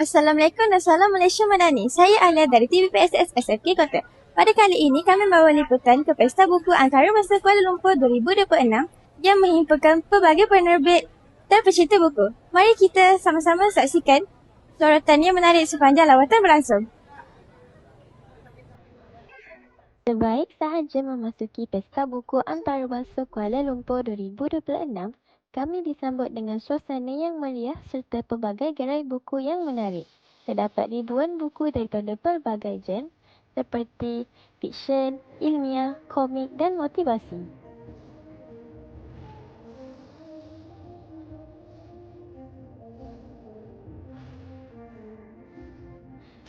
Assalamualaikum dan salam Malaysia Madani. Saya Alia dari TVPSS SFK Kota. Pada kali ini kami membawa liputan ke Pesta Buku Antarabangsa Kuala Lumpur 2026 yang menghimpunkan pelbagai penerbit dan pecinta buku. Mari kita sama-sama saksikan sorotan yang menarik sepanjang lawatan berlangsung. Sebaik sahaja memasuki Pesta Buku Antarabangsa Kuala Lumpur 2026, kami disambut dengan suasana yang meriah serta pelbagai gerai buku yang menarik. Terdapat ribuan buku daripada pelbagai genre seperti fiksyen, ilmiah, komik dan motivasi.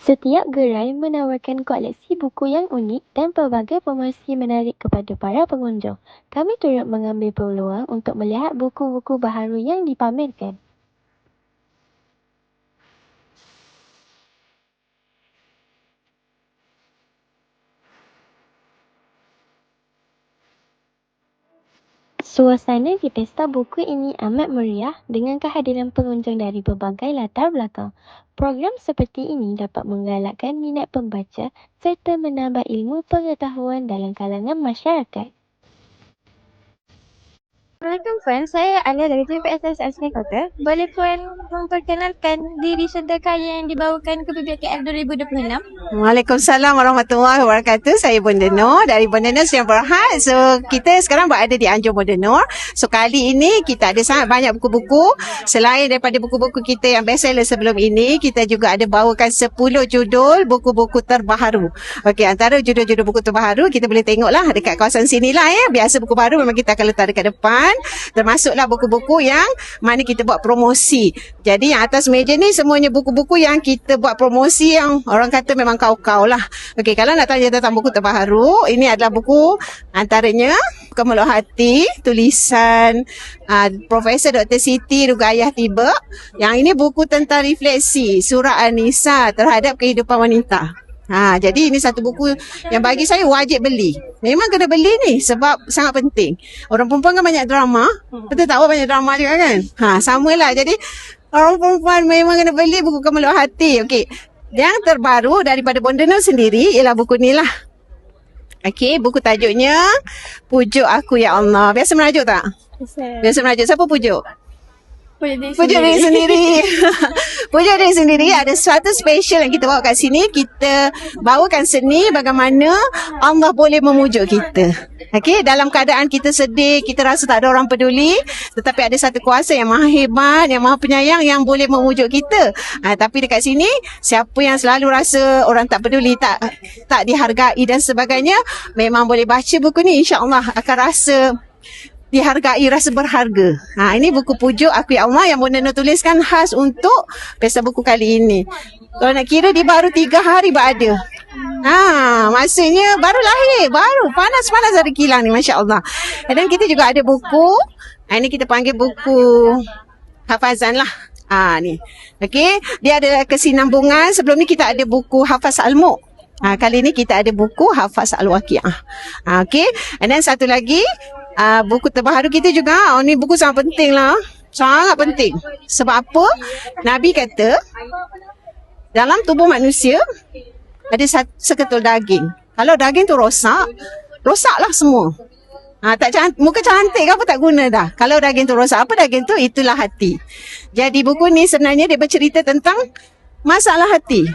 Setiap gerai menawarkan koleksi buku yang unik dan pelbagai promosi menarik kepada para pengunjung. Kami turut mengambil peluang untuk melihat buku-buku baharu yang dipamerkan. Suasana di Pesta Buku ini amat meriah dengan kehadiran pengunjung dari berbagai latar belakang. Program seperti ini dapat menggalakkan minat pembaca serta menambah ilmu pengetahuan dalam kalangan masyarakat. Assalamualaikum Puan, saya Alia dari TVPSS SFK Kota. Boleh Puan memperkenalkan diri serta karya yang dibawakan ke PBKL 2026? Waalaikumsalam warahmatullahi wabarakatuh. Saya Bonda Nur dari Bonda Nur Sdn Bhd. So, kita sekarang berada di Anjung Bonda Nur. So, kali ini kita ada sangat banyak buku-buku. Selain daripada buku-buku kita yang bestseller sebelum ini, kita juga ada bawakan 10 judul buku-buku terbaharu. Okey, antara judul-judul buku terbaharu, kita boleh tengoklah dekat kawasan sinilah ya. Biasa buku baru memang kita akan letak dekat depan. Termasuklah buku-buku yang mana kita buat promosi. Jadi yang atas meja ni semuanya buku-buku yang kita buat promosi yang orang kata memang kau-kau lah. Okey, kalau nak tanya tentang buku terbaharu, ini adalah buku antaranya Kemeluk Hati, tulisan Profesor Dr. Siti Rugayah Tiba. Yang ini buku tentang refleksi surah An-Nisa terhadap kehidupan wanita. Jadi ini satu buku yang bagi saya wajib beli. Memang kena beli ni sebab sangat penting. Orang perempuan kan banyak drama. Betul tak? Awak banyak drama juga kan? Samalah. Jadi orang perempuan memang kena beli buku Kemeluk Hati. Okey. Yang terbaru daripada Bonda Nur sendiri ialah buku ni lah. Okey, buku tajuknya Pujuk Aku Ya Allah. Biasa merajuk tak? Biasa merajuk. Siapa pujuk? Pujuk diri sendiri. Pujuk diri sendiri. Ada sesuatu special yang kita bawa kat sini. Kita bawakan seni bagaimana Allah boleh memujuk kita. Okey, dalam keadaan kita sedih, kita rasa tak ada orang peduli, tetapi ada satu kuasa yang maha hebat, yang maha penyayang yang boleh memujuk kita. Tapi dekat sini, siapa yang selalu rasa orang tak peduli, tak dihargai dan sebagainya, memang boleh baca buku ni, insya-Allah akan rasa dihargai, rasa berharga. Ini buku Pujuk Aku Ya Allah yang Bonda Nur tuliskan khas untuk Pesta Buku kali ini. Kalau nak kira dia baru 3 hari berada. Maksudnya baru lahir, baru panas-panas dari kilang ni, masya-Allah. Dan kita juga ada buku. Ini kita panggil buku hafazan lah. Ni. Okey, dia ada kesinambungan. Sebelum ni kita ada buku Hafaz Al-Mulk. Kali ni kita ada buku Hafaz Al-Waqiah. Okey, dan satu lagi buku terbaru kita juga. Ni buku sangat penting lah. Sangat penting. Sebab apa? Nabi kata dalam tubuh manusia ada seketul daging. Kalau daging tu rosak, rosaklah semua. Muka cantik ke apa tak guna dah. Kalau daging tu rosak, apa daging tu? Itulah hati. Jadi buku ni sebenarnya dia bercerita tentang masalah hati.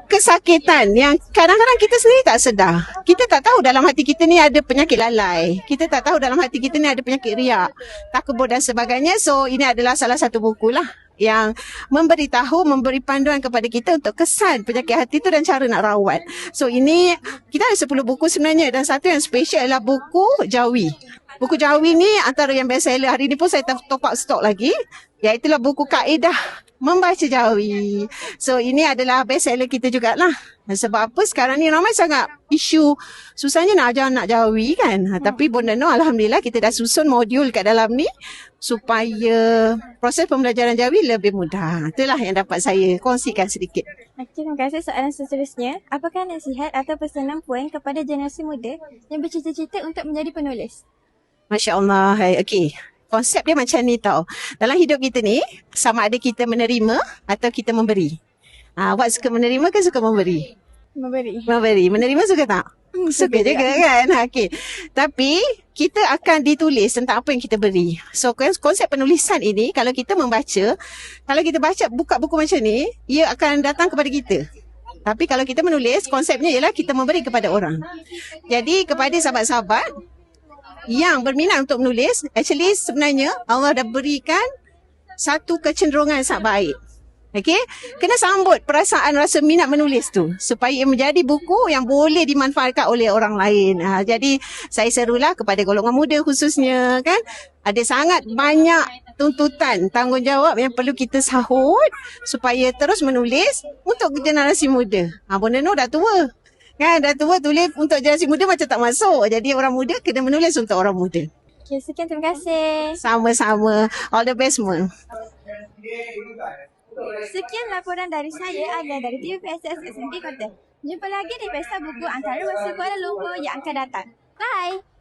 Kesakitan yang kadang-kadang kita sendiri tak sedar. Kita tak tahu dalam hati kita ni ada penyakit lalai. Kita tak tahu dalam hati kita ni ada penyakit riak, takabur dan sebagainya. So ini adalah salah satu buku lah yang memberi panduan kepada kita untuk kesan penyakit hati tu dan cara nak rawat. So ini kita ada 10 buku sebenarnya dan satu yang special adalah buku Jawi. Buku Jawi ni antara yang best seller. Hari ni pun saya top up stok lagi. Iaitulah buku kaedah membaca Jawi. So ini adalah best seller kita jugalah. Sebab apa sekarang ni ramai sangat isu susahnya nak ajar anak Jawi kan. Tapi Bonda Nur alhamdulillah kita dah susun modul kat dalam ni supaya proses pembelajaran Jawi lebih mudah. Itulah yang dapat saya kongsikan sedikit. Terima kasih. Soalan seterusnya, apakah nasihat atau pesanan Puan kepada generasi muda yang bercita-cita untuk menjadi penulis? Masya Allah. Okey. konsep dia macam ni tau. Dalam hidup kita ni, sama ada kita menerima atau kita memberi. Awak suka menerima ke suka memberi? Memberi. Memberi. Menerima suka tak? Suka juga kan? Okey. Tapi kita akan ditulis tentang apa yang kita beri. So konsep penulisan ini kalau kita membaca, kalau kita baca buka buku macam ni, ia akan datang kepada kita. Tapi kalau kita menulis, konsepnya ialah kita memberi kepada orang. Jadi kepada sahabat-sahabat yang berminat untuk menulis, actually sebenarnya Allah dah berikan satu kecenderungan sangat baik. Okey, kena sambut perasaan rasa minat menulis tu supaya ia menjadi buku yang boleh dimanfaatkan oleh orang lain. Jadi saya serulah kepada golongan muda khususnya kan, ada sangat banyak tuntutan, tanggungjawab yang perlu kita sahut supaya terus menulis untuk generasi muda. Bunda Nur dah tua. Kan dah tua, tulis untuk generasi muda macam tak masuk. Jadi orang muda kena menulis untuk orang muda. Okay, sekian, terima kasih. Sama-sama. All the best semua. Sekian laporan dari saya, Alia dari TVPSS SMK Kota. Jumpa lagi di Pesta Buku Antarabangsa Kuala Lumpur yang akan datang. Bye!